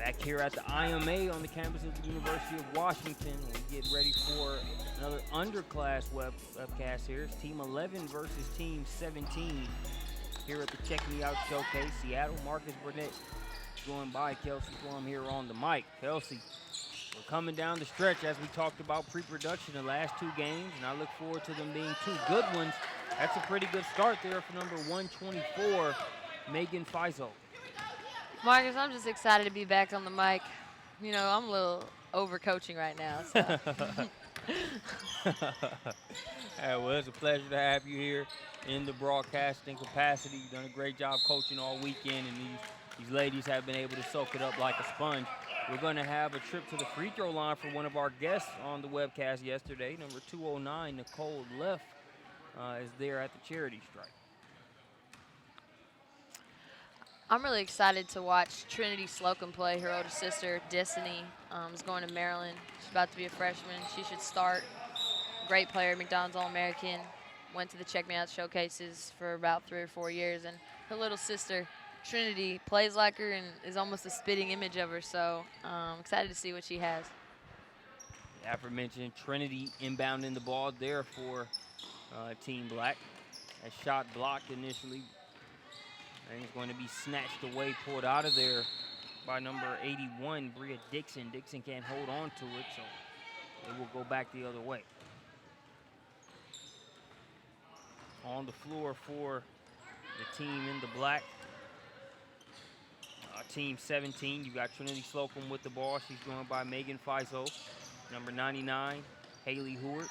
Back here at the IMA on the campus of the University of Washington, we get ready for another underclass webcast here. It's Team 11 versus Team 17 here at the Check Me Out Showcase. Seattle, Marcus Burnett going by Kelsey Plum here on the mic. Kelsey, we're coming down the stretch as we talked about pre-production the last two games, and I look forward to them being two good ones. That's a pretty good start there for number 124, Megan Faisal. Marcus, I'm just excited to be back on the mic. You know, I'm a little over-coaching right now. So. Well, it's a pleasure to have you here in the broadcasting capacity. You've done a great job coaching all weekend, and these ladies have been able to soak it up like a sponge. We're going to have a trip to the free throw line for one of our guests on the webcast yesterday. Number 209, Nicole Leff, is there at the charity strike. I'm really excited to watch Trinity Slocum play. Her older sister, Destiny, is going to Maryland. She's about to be a freshman. She should start. Great player, McDonald's All-American. Went to the Check Me Out showcases for about 3 or 4 years. And her little sister, Trinity, plays like her and is almost a spitting image of her. So I'm excited to see what she has. The aforementioned Trinity inbounding the ball there for Team Black. A shot blocked initially. And it's going to be snatched away, pulled out of there by number 81, Bria Dixon. Dixon can't hold on to it, so it will go back the other way. On the floor for the team in the black. Team 17, you got Trinity Slocum with the ball. She's joined by Megan Faisal. Number 99, Haley Hewart.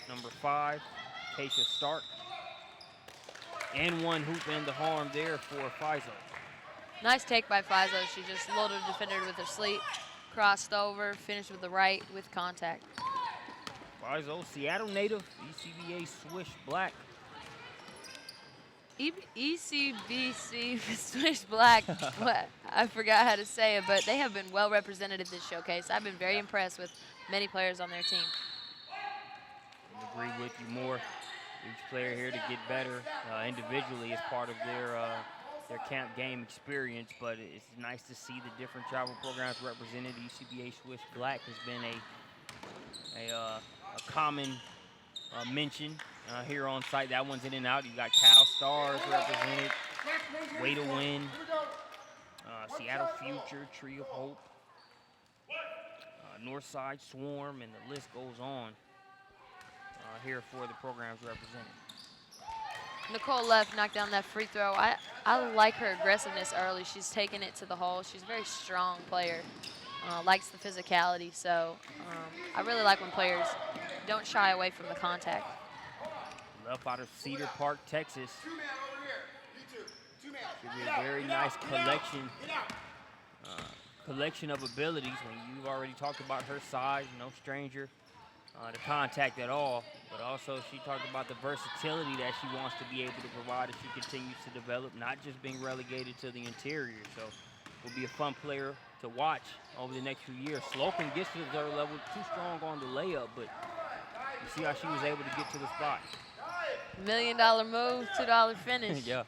Number 5, Keisha Stark. And one hoop in the harm there for Faisal. Nice take by Faisal. She just loaded the defender with her sleeve, crossed over, finished with the right with contact. Faisal, Seattle native, ECBA Swish Black. ECBC Swish Black. I forgot how to say it, but they have been well represented at this showcase. I've been very impressed with many players on their team. I agree with you more. Each player here to get better individually as part of their camp game experience, but it's nice to see the different travel programs represented. ECBA Swiss Black has been a common mention here on site. That one's in and out. You got Cal Stars represented, Way to Win, Seattle Future, Tree of Hope, Northside Swarm, and the list goes on. Here for the programs represented. Nicole Leff knocked down that free throw. I like her aggressiveness early. She's taking it to the hole. She's a very strong player. Likes the physicality. So I really like when players don't shy away from the contact. Leff out of Cedar Park, Texas. Should be a very nice collection of abilities. When you've already talked about her size, no stranger to contact at all, but also she talked about the versatility that she wants to be able to provide as she continues to develop, not just being relegated to the interior. So will be a fun player to watch over the next few years. Slocum gets to the third level, too strong on the layup, but you see how she was able to get to the spot. $1 million move, $2 finish. Yeah.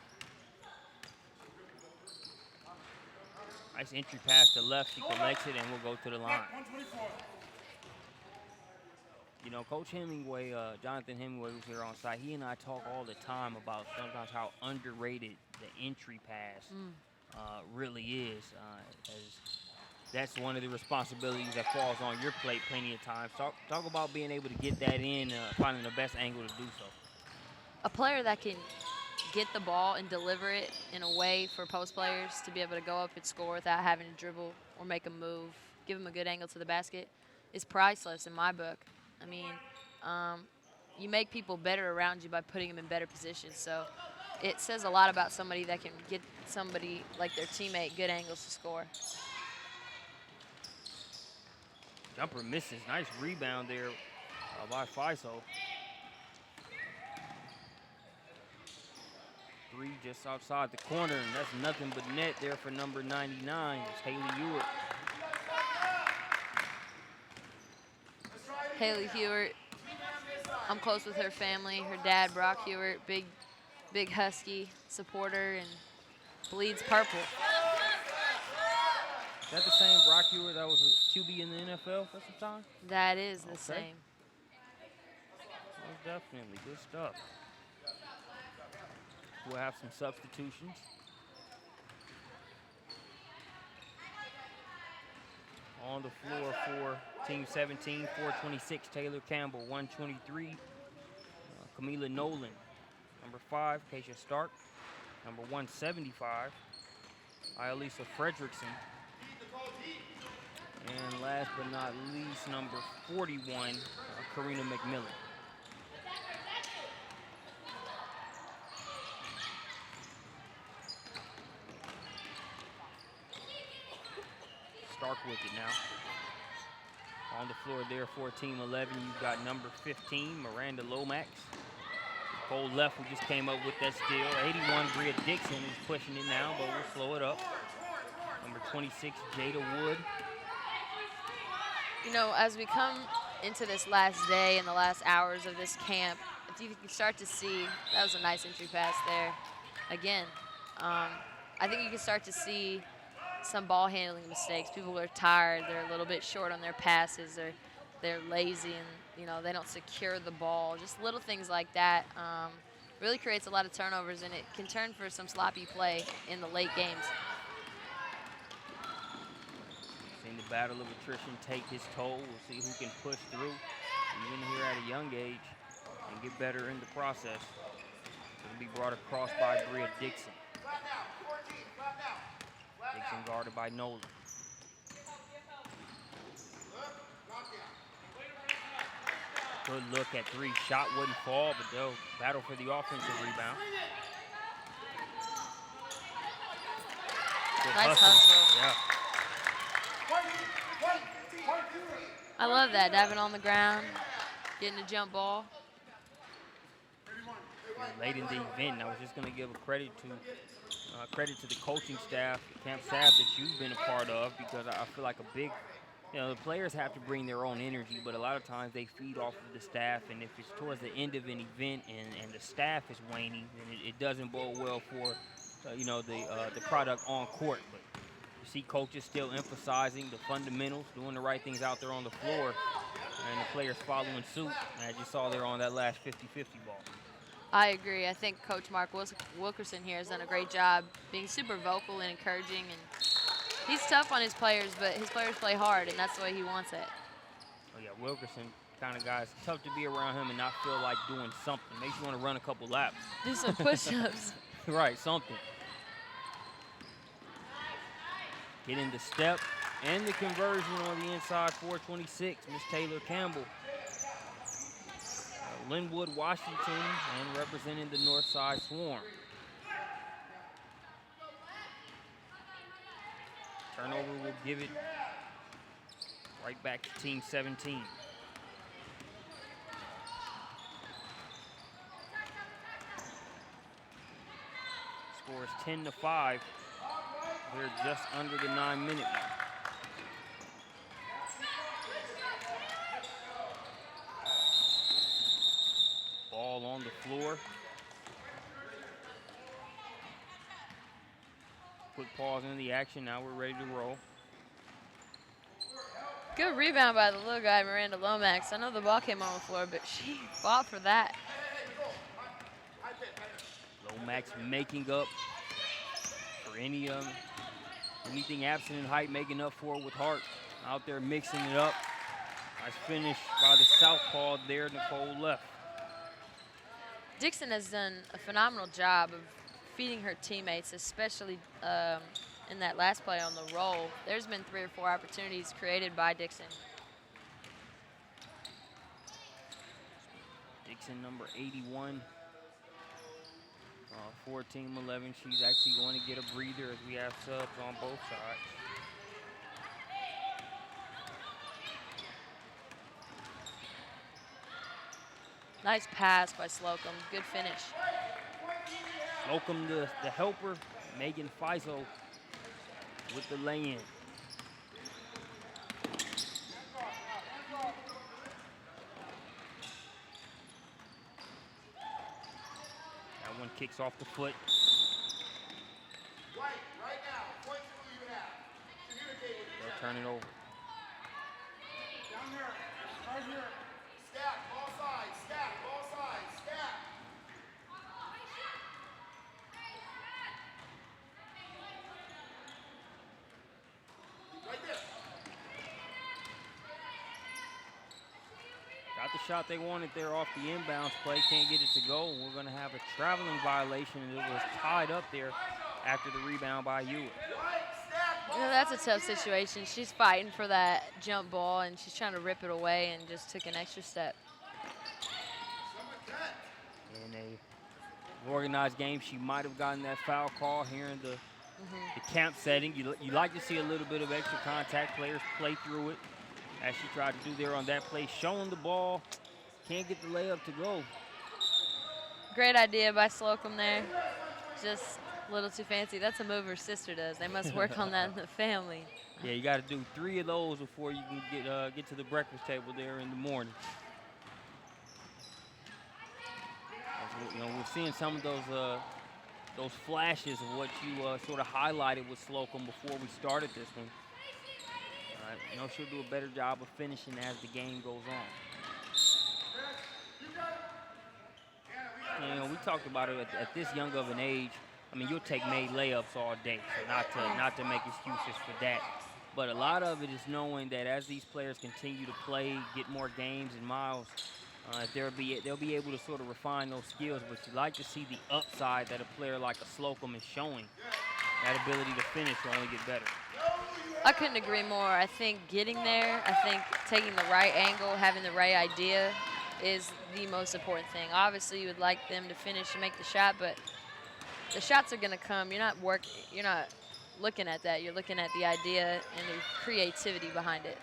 Nice entry pass to left. She collects it and we'll go to the line. You know, Coach Hemingway, Jonathan Hemingway was here on site. He and I talk all the time about sometimes how underrated the entry pass really is. As that's one of the responsibilities that falls on your plate plenty of times. Talk about being able to get that in, finding the best angle to do so. A player that can get the ball and deliver it in a way for post players to be able to go up and score without having to dribble or make a move, give them a good angle to the basket, is priceless in my book. I mean, you make people better around you by putting them in better positions. So it says a lot about somebody that can get somebody like their teammate good angles to score. Jumper misses. Nice rebound there by Faisal. 3 just outside the corner, and that's nothing but net there for number 99. It's Haley Ewart. Haley Hewart, I'm close with her family. Her dad, Brock Hewart, big Husky supporter and bleeds purple. that the same Brock Ewer that was a QB in the NFL for some time? That is the Okay. same. Most definitely. Good stuff. We'll have some substitutions. On the floor for Team 17, 426, Taylor Campbell. 123, Camila Nolan. Number 5, Keisha Stark. Number 175, Ialisa Fredrickson. And last but not least, number 41, Karina McMillan. Stark with it now. On the floor there for Team 11, you've got number 15, Miranda Lomax. Cold left, who just came up with that steal. 81, Bria Dixon is pushing it now, but we'll slow it up. Number 26, Jada Wood. You know, as we come into this last day and the last hours of this camp, you can start to see, that was a nice entry pass there. Again, I think you can start to see some ball handling mistakes. People are tired, they're a little bit short on their passes, they're lazy, and you know, they don't secure the ball. Just little things like that really creates a lot of turnovers, and it can turn for some sloppy play in the late games. Seeing the battle of attrition take his toll. We'll see who can push through, even here at a young age, and get better in the process. It'll be brought across by Bria Dixon. Dixon guarded by Nolan. Good look at 3. Shot wouldn't fall, but they'll battle for the offensive rebound. Good Nice hustle. Yeah. I love that, diving on the ground, getting a jump ball. Late in the event, I was just going to give a credit to the coaching staff, camp staff that you've been a part of, because I feel like a big, you know, the players have to bring their own energy, but a lot of times they feed off of the staff, and if it's towards the end of an event and the staff is waning, then it doesn't bode well for, you know, the product on court. But you see coaches still emphasizing the fundamentals, doing the right things out there on the floor, and the players following suit. And as you saw there on that last 50-50 ball. I agree. I think Coach Mark Wilkerson here has done a great job being super vocal and encouraging. And he's tough on his players, but his players play hard, and that's the way he wants it. Oh, yeah, Wilkerson kind of guy. It's tough to be around him and not feel like doing something. Makes you want to run a couple laps. Do some push-ups. Right, something. Getting the step and the conversion on the inside, 426, Miss Taylor Campbell. Linwood, Washington, and representing the Northside Swarm. Turnover will give it right back to Team 17. Score is 10-5. We're just under the 9-minute mark. Ball on the floor. Quick pause in the action. Now we're ready to roll. Good rebound by the little guy, Miranda Lomax. I know the ball came on the floor, but she fought for that. Lomax making up for anything absent in height, making up for it with heart. Out there mixing it up. Nice finish by the southpaw there, Nicole left. Dixon has done a phenomenal job of feeding her teammates, especially in that last play on the roll. There's been 3 or 4 opportunities created by Dixon. Dixon, number 81, for Team 11. She's actually going to get a breather as we have subs on both sides. Nice pass by Slocum. Good finish. Slocum, the helper, Megan Fiso with the lay-in. That one kicks off the foot. Right now, points who you have. Communicate with turn it over. Down here. Right here. Stack. Ball side. Stack. Ball side. Stack. Right there. Got the shot they wanted there off the inbounds play. Can't get it to go. We're going to have a traveling violation, and it was tied up there after the rebound by Hewitt. You know, that's a tough situation. She's fighting for that jump ball, and she's trying to rip it away and just took an extra step. In a organized game, she might have gotten that foul call here in the camp setting. You like to see a little bit of extra contact. Players play through it, as she tried to do there on that play. Showing the ball, can't get the layup to go. Great idea by Slocum there. Just a little too fancy. That's a move her sister does. They must work on that in the family. Yeah, you got to do 3 of those before you can get to the breakfast table there in the morning. You know, we're seeing some of those flashes of what you sort of highlighted with Slocum before we started this one. You know, she'll do a better job of finishing as the game goes on. You know, we talked about it at this young of an age. I mean, you'll take made layups all day, so not to make excuses for that. But a lot of it is knowing that as these players continue to play, get more games and miles, they'll be able to sort of refine those skills. But you like to see the upside that a player like a Slocum is showing. That ability to finish will only get better. I couldn't agree more. I think getting there, I think taking the right angle, having the right idea is the most important thing. Obviously, you would like them to finish and make the shot, but the shots are going to come. You're not looking at that. You're looking at the idea and the creativity behind it.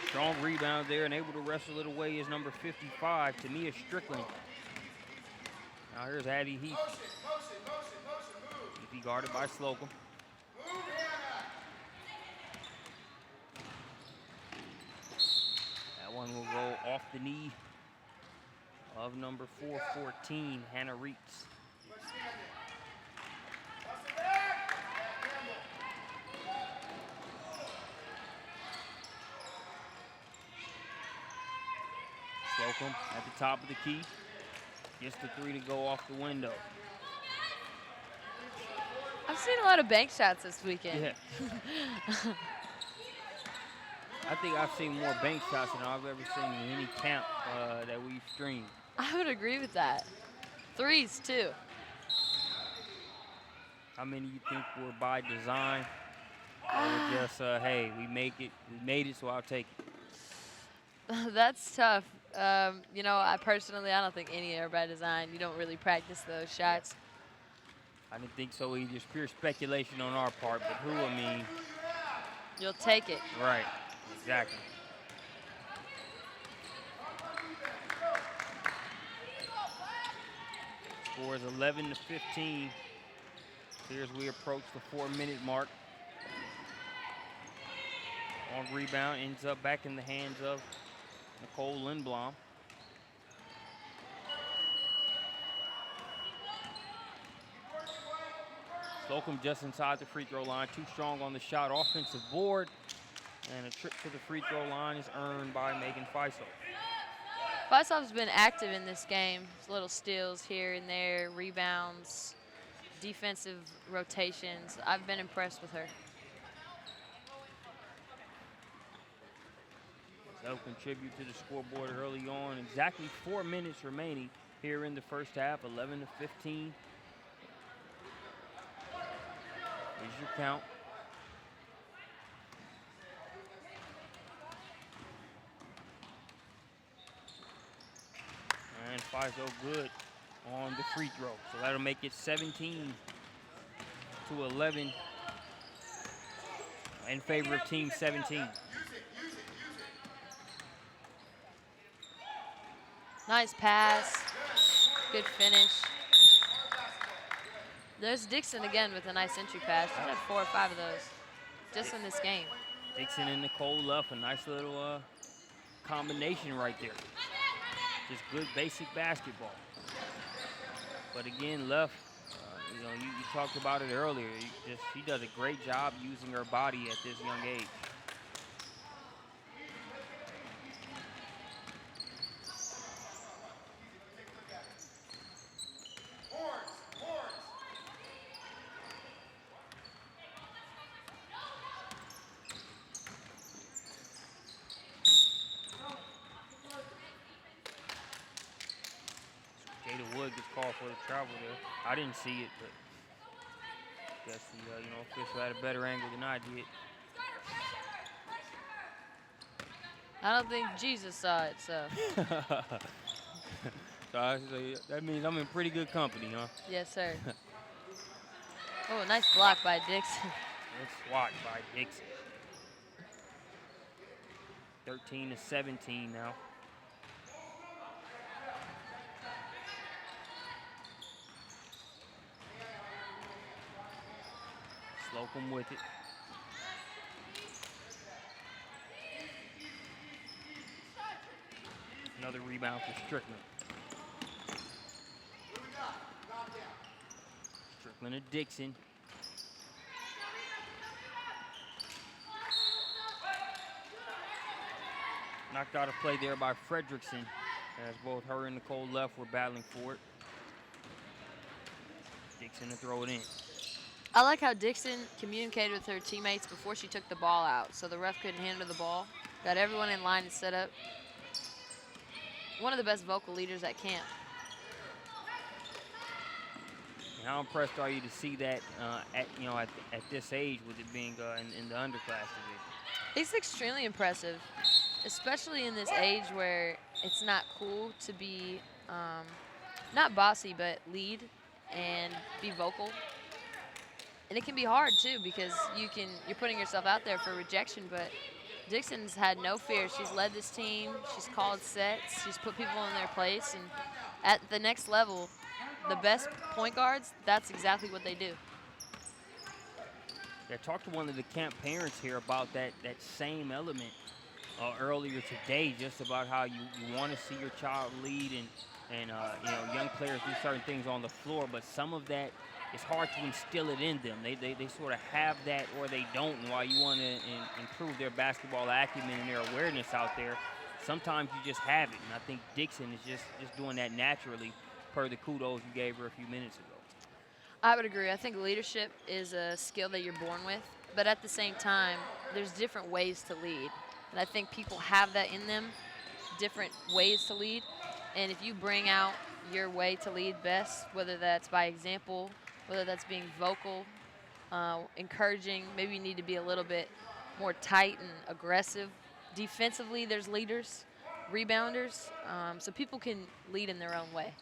Strong rebound there and able to wrestle it away is number 55, Tamia Strickland. Now here's Addie Heath. Heath guarded by Slocum. That one will go off the knee of number 414, Hannah Reitz. Slocum at the top of the key. Gets the 3 to go off the window. I've seen a lot of bank shots this weekend. Yeah. I think I've seen more bank shots than I've ever seen in any camp that we've streamed. I would agree with that. Threes, too. How many you think were by design? Or just, hey, we made it, so I'll take it? That's tough. You know, I don't think any are by design. You don't really practice those shots. I didn't think so either. It's pure speculation on our part, but who, I mean. You'll take it. Right, exactly. Score is 11-15. Here as we approach the 4-minute mark. On rebound, ends up back in the hands of Nicole Lindblom. Slocum just inside the free throw line, too strong on the shot, offensive board, and a trip to the free throw line is earned by Megan Faisal. Faisov's been active in this game. Little steals here and there, rebounds, defensive rotations. I've been impressed with her. They'll contribute to the scoreboard early on. Exactly 4 minutes remaining here in the first half, 11-15. Here's your count. And Faisal good on the free throw. So that'll make it 17-11 in favor of Team 17. Nice pass. Good finish. There's Dixon again with a nice entry pass. She's had 4 or 5 of those just in this game. Dixon and Nicole Luff, a nice little combination right there. Just good basic basketball. But again, Luff You talked about it earlier. She does a great job using her body at this young age. Jada Wood gets called for the travel there. I didn't see it, but guess the official had a better angle than I did. I don't think Jesus saw it, so. So that means I'm in pretty good company, huh? Yes, sir. Oh, nice block by Dixon. Good swat by Dixon. 13-17 now. Slocum with it. Another rebound for Strickland. Strickland to Dixon. Knocked out a play there by Fredrickson, as both her and Nicole Leff were battling for it. Dixon to throw it in. I like how Dixon communicated with her teammates before she took the ball out, so the ref couldn't hand her the ball. Got everyone in line and set up. One of the best vocal leaders at camp. And how impressed are you to see that at this age, with it being in the underclass division? It's extremely impressive, especially in this age where it's not cool to be not bossy, but lead and be vocal. And it can be hard too, because you're putting yourself out there for rejection, but Dixon's had no fear. She's led this team, she's called sets, she's put people in their place, and at the next level, the best point guards, that's exactly what they do. I talked to one of the camp parents here about that same element earlier today, just about how you want to see your child lead and young players do certain things on the floor, but some of that, it's hard to instill it in them. They sort of have that or they don't, and while you want to improve their basketball acumen and their awareness out there, sometimes you just have it, and I think Dixon is just doing that naturally per the kudos you gave her a few minutes ago. I would agree. I think leadership is a skill that you're born with, but at the same time, there's different ways to lead. And I think people have that in them, different ways to lead. And if you bring out your way to lead best, whether that's by example, whether that's being vocal, encouraging, maybe you need to be a little bit more tight and aggressive. Defensively, there's leaders, rebounders, so people can lead in their own way.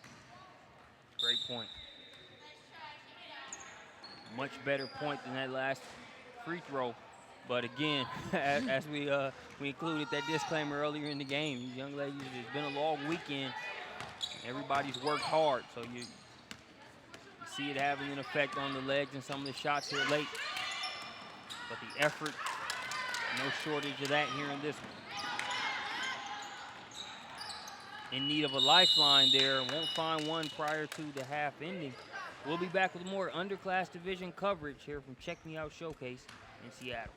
Great point. Much better point than that last free throw. But again, as we included that disclaimer earlier in the game, these young ladies, it's been a long weekend. Everybody's worked hard, so you see it having an effect on the legs and some of the shots here late. But the effort, no shortage of that here in this one. In need of a lifeline there, won't find one prior to the half ending. We'll be back with more Underclass Division coverage here from Check Me Out Showcase in Seattle.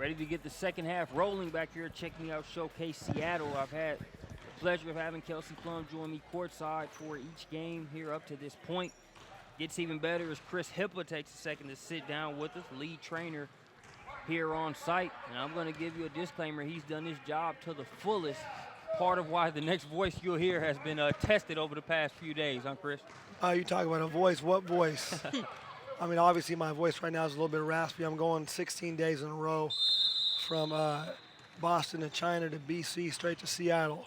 Ready to get the second half rolling back here at Check Me Out Showcase Seattle. I've had the pleasure of having Kelsey Plum join me courtside for each game here up to this point. Gets even better as Chris Hippa takes a second to sit down with us, lead trainer here on site. And I'm going to give you a disclaimer. He's done his job to the fullest. Part of why the next voice you'll hear has been tested over the past few days, huh, Chris? You talk about a voice. What voice? I mean, obviously my voice right now is a little bit raspy. I'm going 16 days in a row from Boston to China to BC straight to Seattle.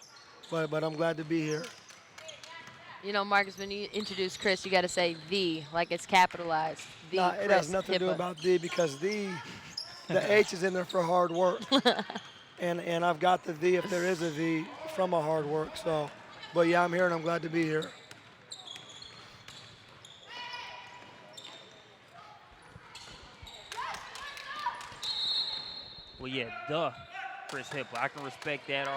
But I'm glad to be here. You know, Marcus, when you introduce Chris, you got to say "the" like it's capitalized. The Nah, it Chris has nothing to do Hippa. about because the H is in there for hard work. and I've got the if there is a the from a hard work. So, but yeah, I'm here and I'm glad to be here. Well, yeah, Chris Hippa. I can respect that.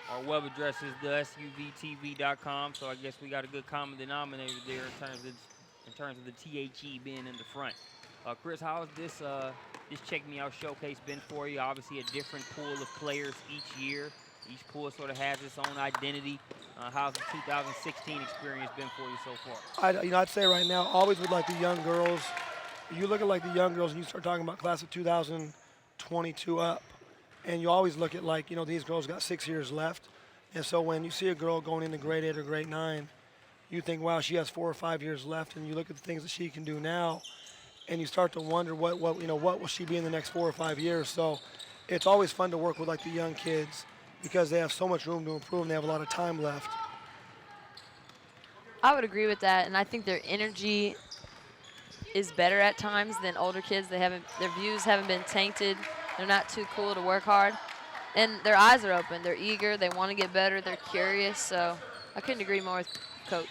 Our web address is thesuvtv.com, so I guess we got a good common denominator there in terms of the THE being in the front. Chris, how has this Check Me Out Showcase been for you? Obviously a different pool of players each year. Each pool sort of has its own identity. How's the 2016 experience been for you so far? I'd say right now, always with like the young girls, you look at like the young girls and you start talking about class of 2022 up, and you always look at like, these girls got 6 years left. And so when you see a girl going into grade 8 or grade 9, you think, wow, she has 4 or 5 years left, and you look at the things that she can do now, and you start to wonder what will she be in the next 4 or 5 years. So it's always fun to work with like the young kids because they have so much room to improve and they have a lot of time left. I would agree with that, and I think their energy is better at times than older kids. Their views haven't been tainted. They're not too cool to work hard, and their eyes are open. They're eager. They want to get better. They're curious. So I couldn't agree more with Coach.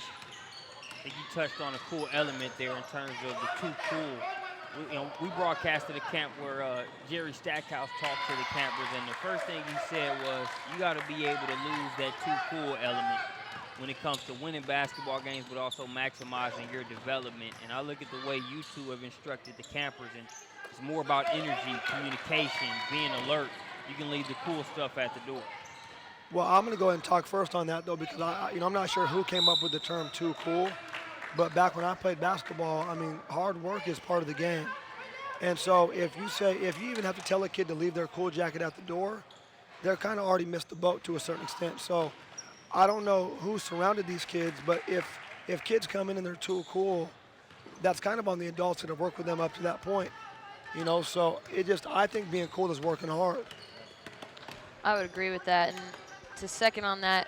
I think you touched on a cool element there in terms of the too cool. We broadcasted a camp where Jerry Stackhouse talked to the campers, and the first thing he said was, you got to be able to lose that too cool element when it comes to winning basketball games, but also maximizing your development. And I look at the way you two have instructed the campers, and it's more about energy, communication, being alert. You can leave the cool stuff at the door. Well, I'm going to go ahead and talk first on that, though, because I'm not sure who came up with the term too cool. But back when I played basketball, I mean, hard work is part of the game. And so if you even have to tell a kid to leave their cool jacket at the door, they're kind of already missed the boat to a certain extent. So I don't know who surrounded these kids, but if kids come in and they're too cool, that's kind of on the adults that have worked with them up to that point. So I think being cool is working hard. I would agree with that. And to second on that,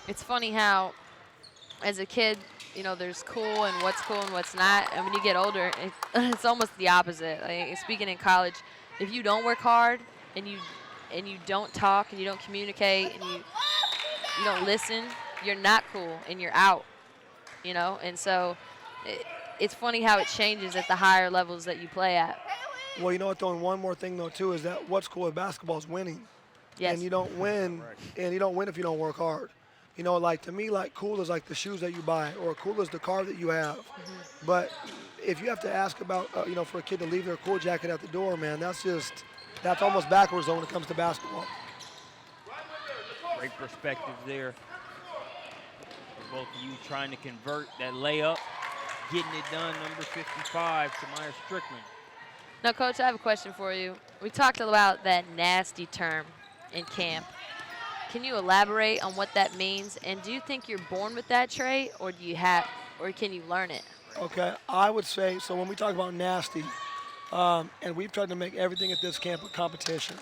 it's funny how as a kid, there's cool and what's not. And when you get older, it's almost the opposite. Like, speaking in college, if you don't work hard and you don't talk and you don't communicate and you don't listen, you're not cool and you're out. And so it's funny how it changes at the higher levels that you play at. Well, you know what, though, and one more thing, though, too, is that what's cool with basketball is winning. Yes. And you don't win, if you don't work hard. Like to me, like cool is like the shoes that you buy, or cool is the car that you have. Mm-hmm. But if you have to ask about, for a kid to leave their cool jacket at the door, man, that's almost backwards when it comes to basketball. Great perspective there. For both of you trying to convert that layup, getting it done, number 55, Tamaya Strickland. Now, Coach, I have a question for you. We talked about that nasty term in camp. Can you elaborate on what that means? And do you think you're born with that trait, or can you learn it? Okay, I would say, so when we talk about nasty, and we've tried to make everything at this camp a competition.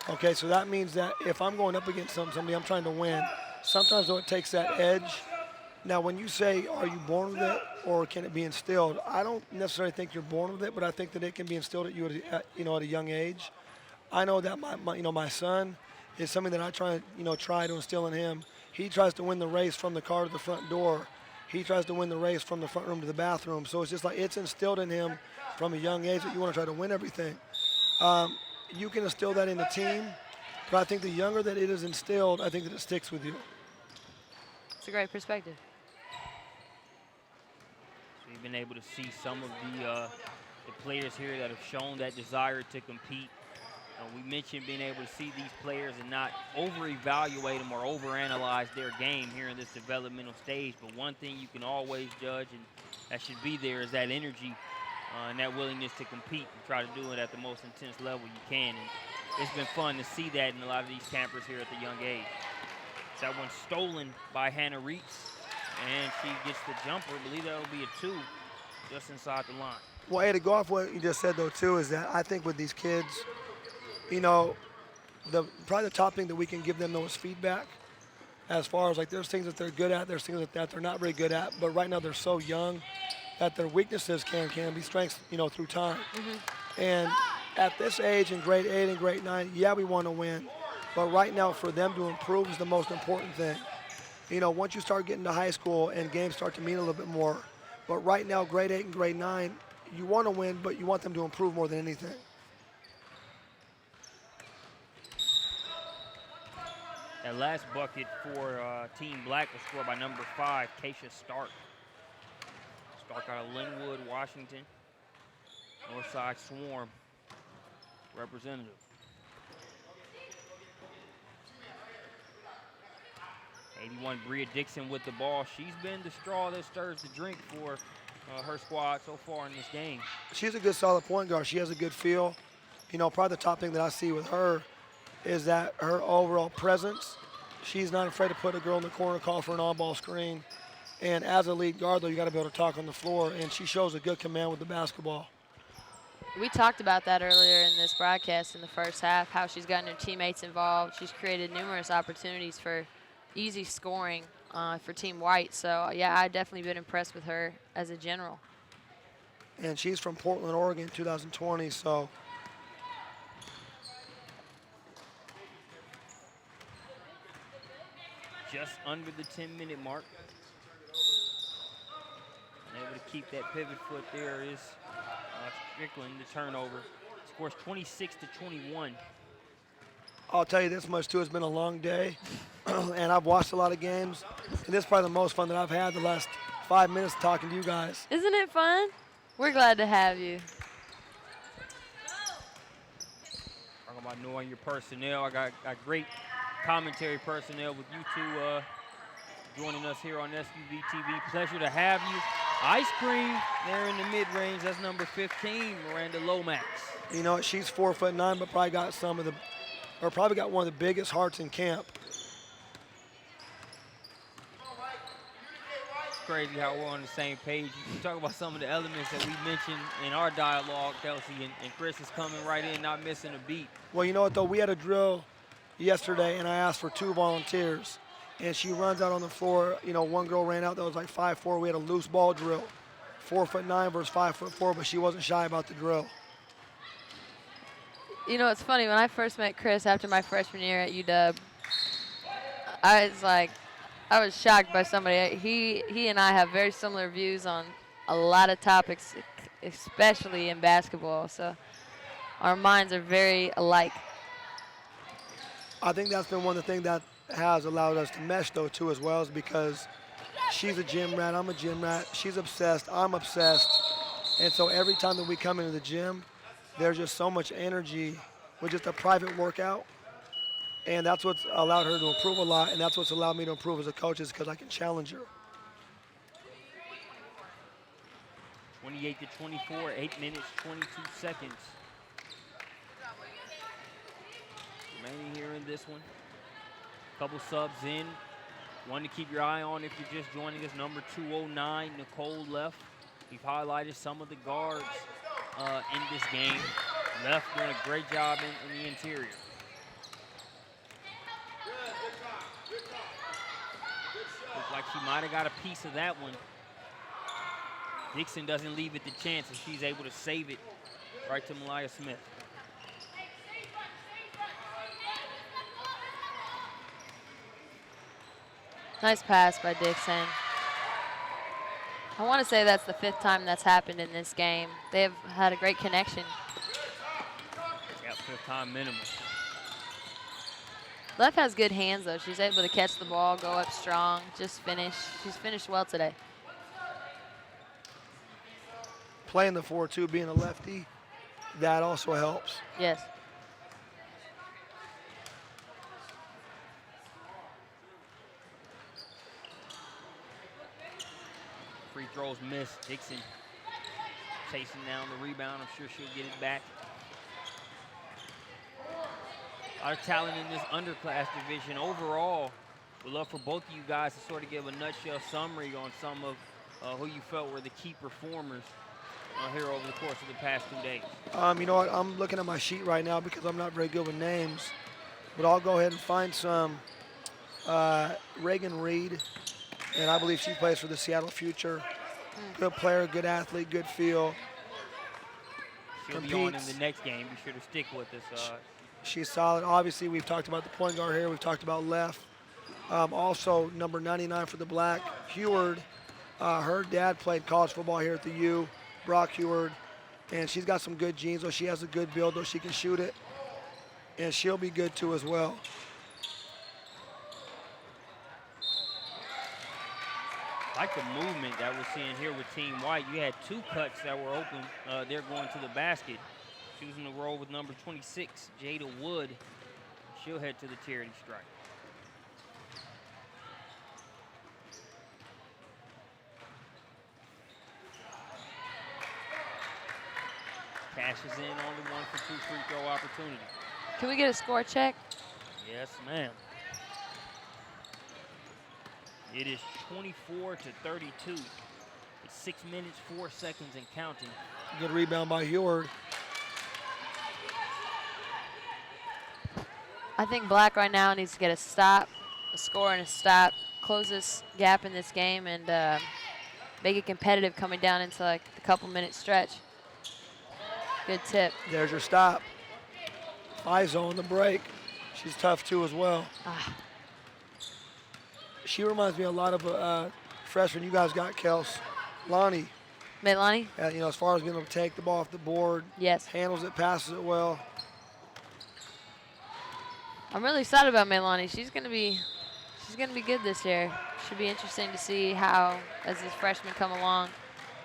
Okay, so that means that if I'm going up against somebody, I'm trying to win. Sometimes, though, it takes that edge. Now, when you say, are you born with it, or can it be instilled? I don't necessarily think you're born with it, but I think that it can be instilled at you at a young age. I know that my son is something that I try to instill in him. He tries to win the race from the car to the front door. He tries to win the race from the front room to the bathroom. So it's just like it's instilled in him from a young age that you want to try to win everything. You can instill that in the team, but I think the younger that it is instilled, I think that it sticks with you. It's a great perspective. So you've been able to see some of the players here that have shown that desire to compete We mentioned being able to see these players and not over-evaluate them or overanalyze their game here in this developmental stage. But one thing you can always judge, and that should be there, is that energy and that willingness to compete and try to do it at the most intense level you can. And it's been fun to see that in a lot of these campers here at the young age. So that one's stolen by Hannah Reitz, and she gets the jumper. I believe that'll be a 2 just inside the line. Well, hey, to go off what you just said, though, too, is that I think with these kids, you know, probably the top thing that we can give them, though, is feedback. As far as, like, there's things that they're good at, there's things that they're not very good at. But right now they're so young that their weaknesses can be strengths, you know, through time. And at this age, in grade 8 and grade 9, yeah, we want to win. But right now, for them to improve is the most important thing. You know, once you start getting to high school and games start to mean a little bit more. But right now, grade 8 and grade 9, you want to win, but you want them to improve more than anything. That last bucket for Team Black was scored by number 5, Keisha Stark. Stark out of Linwood, Washington. Northside Swarm representative. 81, Bria Dixon with the ball. She's been the straw that stirs the drink for her squad so far in this game. She's a good solid point guard. She has a good feel. You know, probably the top thing that I see with her is that her overall presence. She's not afraid to put a girl in the corner, call for an on-ball screen. And as a lead guard, though, you got to be able to talk on the floor, and she shows a good command with the basketball. We talked about that earlier in this broadcast in the first half, how she's gotten her teammates involved. She's created numerous opportunities for easy scoring for Team White. So, yeah, I've definitely been impressed with her as a general. And she's from Portland, Oregon, 2020, so. Just under the 10-minute mark. And able to keep that pivot foot there is Strickland, the turnover. Scores 26-21. I'll tell you this much, too. It's been a long day, and I've watched a lot of games. And this is probably the most fun that I've had the last 5 minutes talking to you guys. Isn't it fun? We're glad to have you. Talking about knowing your personnel. I got great commentary personnel with you two joining us here on SUV TV. Pleasure to have you. Ice cream there in the mid-range. That's number 15, Miranda Lomax. You know, she's 4'9", but probably got probably got one of the biggest hearts in camp. It's crazy how we're on the same page. You can talk about some of the elements that we mentioned in our dialogue, Kelsey, and Chris is coming right in, not missing a beat. Well, you know what, though? We had a drill yesterday, and I asked for 2 volunteers. And she runs out on the floor. You know, one girl ran out that was like 5'4". We had a loose ball drill, 4'9" versus 5'4", but she wasn't shy about the drill. You know, it's funny. When I first met Chris after my freshman year at UW, I was shocked by somebody. He and I have very similar views on a lot of topics, especially in basketball. So our minds are very alike. I think that's been one of the things that has allowed us to mesh, though, too, as well, is because she's a gym rat, I'm a gym rat, she's obsessed, I'm obsessed. And so every time that we come into the gym, there's just so much energy with just a private workout. And that's what's allowed her to improve a lot, and that's what's allowed me to improve as a coach, is because I can challenge her. 28-24, 8 minutes, 22 seconds. Remaining here in this one. Couple subs in. One to keep your eye on if you're just joining us, number 209, Nicole Leff. We've highlighted some of the guards in this game. Leff doing a great job in the interior. Looks like she might have got a piece of that one. Dixon doesn't leave it to chance, and she's able to save it right to Malaya Smith. Nice pass by Dixon. I want to say that's the 5th time that's happened in this game. They have had a great connection. Yeah, 5th time minimum. Leff has good hands, though. She's able to catch the ball, go up strong, just finish. She's finished well today. Playing the 4-2, being a lefty, that also helps. Yes. throws miss. Dixon chasing down the rebound. I'm sure she'll get it back. A lot of talent in this underclass division. Overall, we'd love for both of you guys to sort of give a nutshell summary on some of who you felt were the key performers here over the course of the past 2 days. You know what? I'm looking at my sheet right now because I'm not very good with names. But I'll go ahead and find some. Reagan Reed, and I believe she plays for the Seattle Future. Good player, good athlete, good feel. She'll be on in the next game. Be sure to stick with us. She's solid. Obviously, we've talked about the point guard here. We've talked about left. Also, number 99 for the Black, Heward. Her dad played college football here at the U, Brock Heward, and she's got some good genes, though she has a good build, though she can shoot it, and she'll be good too as well. I like the movement that we're seeing here with Team White. You had 2 cuts that were open. They're going to the basket. Choosing to roll with number 26, Jada Wood. She'll head to the charity stripe. Cashes in on the 1 for 2 free throw opportunity. Can we get a score check? Yes, ma'am. It is 24 to 32. It's 6 minutes, 4 seconds and counting. Good rebound by Heward. I think Black right now needs to get a stop, a score and a stop, close this gap in this game, and make it competitive coming down into like the couple-minute stretch. Good tip. There's your stop. Fizo on the break. She's tough too as well. She reminds me a lot of a freshman you guys got, Kels. Lonnie. Melanie? You know, as far as being able to take the ball off the board. Yes. Handles it, passes it well. I'm really excited about Melanie. She's gonna be good this year. Should be interesting to see how, as these freshmen come along.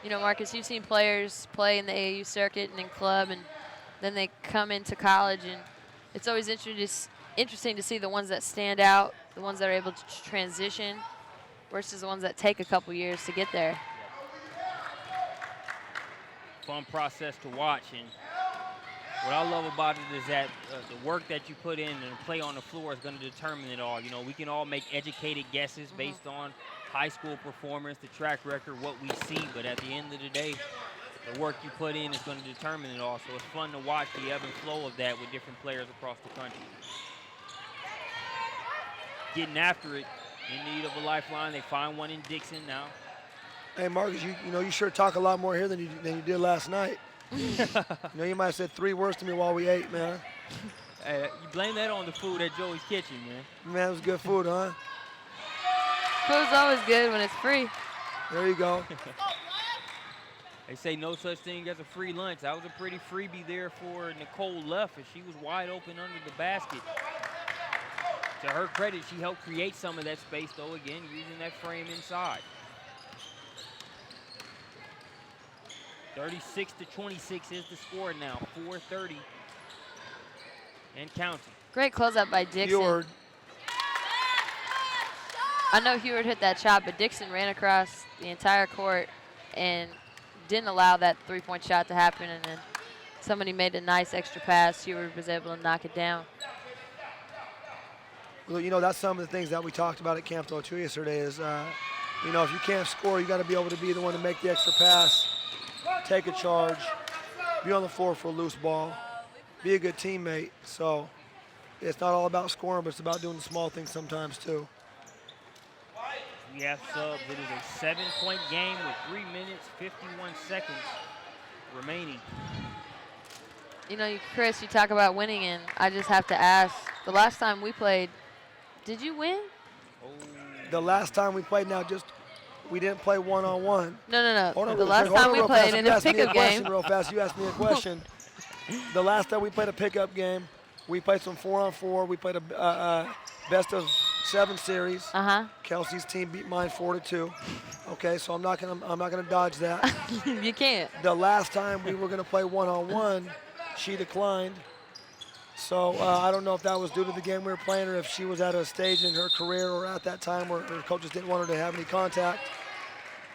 You know, Marcus, you've seen players play in the AAU circuit and in club, and then they come into college, and it's always interesting to see the ones that stand out, the ones that are able to transition, versus the ones that take a couple years to get there. Fun process to watch, and what I love about it is that the work that you put in and the play on the floor is going to determine it all. You know, we can all make educated guesses based on high school performance, the track record, what we see, but at the end of the day, the work you put in is going to determine it all. So it's fun to watch the ebb and flow of that with different players across the country. Getting after it, in need of a lifeline. They find one in Dixon now. Hey, Marcus, you sure talk a lot more here than you did last night. You might have said 3 words to me while we ate, man. Hey, you blame that on the food at Joey's Kitchen, man. Man, it was good food, huh? Food's always good when it's free. There you go. They say no such thing as a free lunch. That was a pretty freebie there for Nicole Luff, as she was wide open under the basket. To her credit, she helped create some of that space, though, again, using that frame inside. 36 to 26 is the score now. 4:30 and counting. Great closeout by Dixon. Heward. I know Heward hit that shot, but Dixon ran across the entire court and didn't allow that 3-point shot to happen, and then somebody made a nice extra pass. Heward was able to knock it down. Well, that's some of the things that we talked about at Camp 2 yesterday is, if you can't score, you got to be able to be the one to make the extra pass, take a charge, be on the floor for a loose ball, be a good teammate. So it's not all about scoring, but it's about doing the small things sometimes too. We have subs. It is a 7-point game with 3 minutes, 51 seconds remaining. Chris, you talk about winning, and I just have to ask, the last time we played, did you win? Oh. The last time we played, we didn't play one-on-one. No. Hold on, the real last quick. Hold time on we real played fast. in You a asked me pickup question game. Real fast, you asked me a question. The last time we played a pickup game, we played some 4-on-4. We played a best of 7 series. Kelsey's team beat mine 4-2. Okay, so I'm not gonna dodge that. You can't. The last time we were gonna play one-on-one, she declined. So I don't know if that was due to the game we were playing or if she was at a stage in her career or at that time where her coaches didn't want her to have any contact.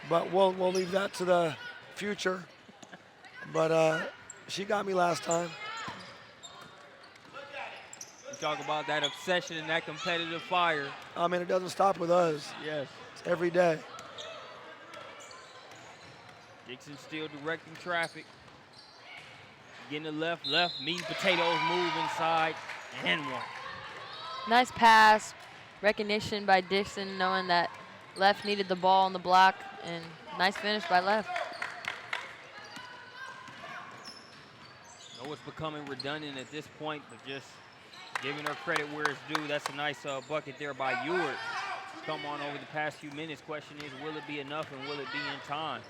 but we'll leave that to the future. But she got me last time. You talk about that obsession and that competitive fire. I mean, it doesn't stop with us. Yes. It's every day. Dixon still directing traffic. Getting the left, meat and potatoes move inside, and one. Nice pass, recognition by Dixon, knowing that left needed the ball on the block, and nice finish by left. Know it's becoming redundant at this point, but just giving her credit where it's due. That's a nice bucket there by Ewart. Come on over the past few minutes. Question is, will it be enough and will it be in time?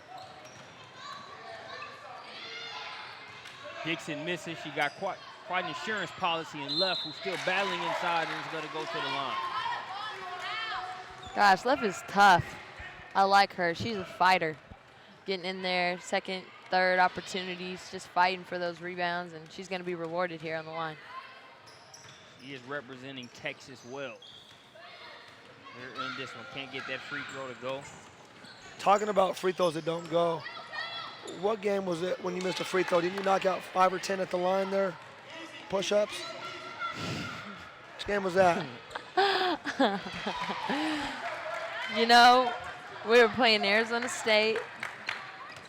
Dixon misses. She got quite an insurance policy in left, who's still battling inside and is going to go to the line. Gosh, left is tough. I like her. She's a fighter. Getting in there, second, third opportunities, just fighting for those rebounds, and she's going to be rewarded here on the line. She is representing Texas well. They're in this one. Can't get that free throw to go. Talking about free throws that don't go, what game was it when you missed a free throw? Didn't you knock out 5 or 10 at the line there? Push-ups? Which game was that? You know, we were playing Arizona State,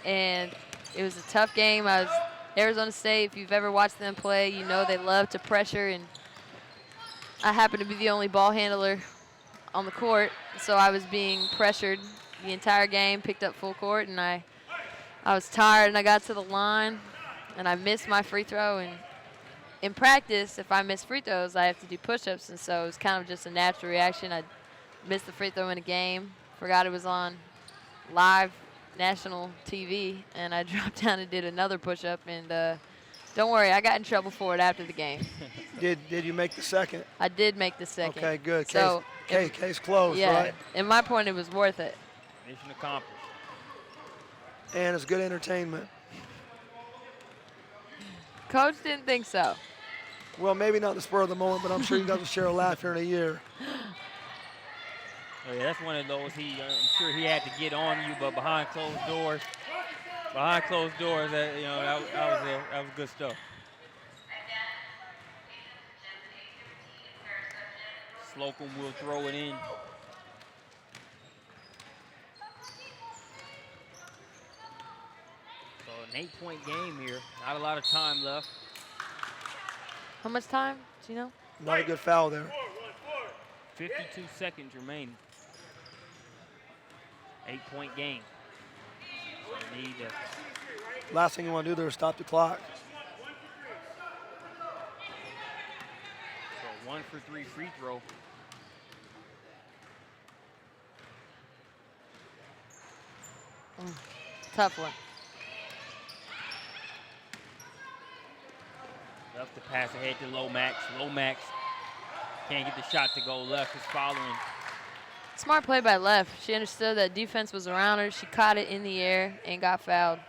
and it was a tough game. Arizona State, if you've ever watched them play, you know they love to pressure, and I happened to be the only ball handler on the court, so I was being pressured the entire game, picked up full court, and I was tired, and I got to the line, and I missed my free throw. And in practice, if I miss free throws, I have to do push-ups, and so it was kind of just a natural reaction. I missed the free throw in a game, forgot it was on live national TV, and I dropped down and did another push-up, and don't worry, I got in trouble for it after the game. Did you make the second? I did make the second. Okay, good. So Case closed, yeah, right? in my point, it was worth it. Mission accomplished. And it's good entertainment. Coach didn't think so. Well, maybe not the spur of the moment, but I'm sure you guys will share a laugh here in a year. Oh, yeah, that's one of those I'm sure he had to get on you, but behind closed doors, that was there. That was good stuff. Slocum will throw it in. So an 8-point game here. Not a lot of time left. How much time? Do you know? Not a good foul there. 52 seconds remaining. 8-point game. So need to Last thing you want to do there is stop the clock. So 1 for 3 free throw. Tough one. Left to pass ahead to Lomax. Lomax can't get the shot to go left. Is following. Smart play by left. She understood that defense was around her. She caught it in the air and got fouled.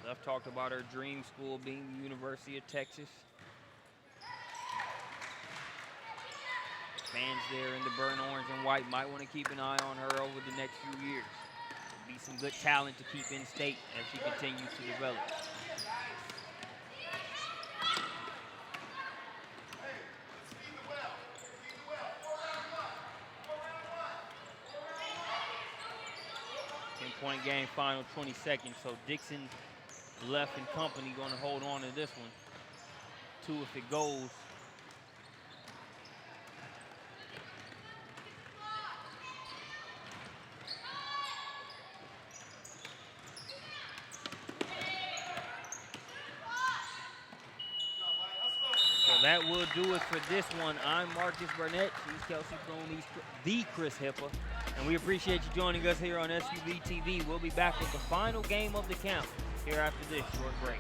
Left talked about her dream school being the University of Texas. Fans there in the burnt orange and white might want to keep an eye on her over the next few years. There'll be some good talent to keep in state as she continues to develop. Point game, final 20 seconds. So Dixon, left, and company going to hold on to this one. 2 if it goes. So that will do it for this one. I'm Marcus Burnett. She's Kelsey Crone, the Chris Hippa. And we appreciate you joining us here on SUV TV. We'll be back with the final game of the count here after this short break.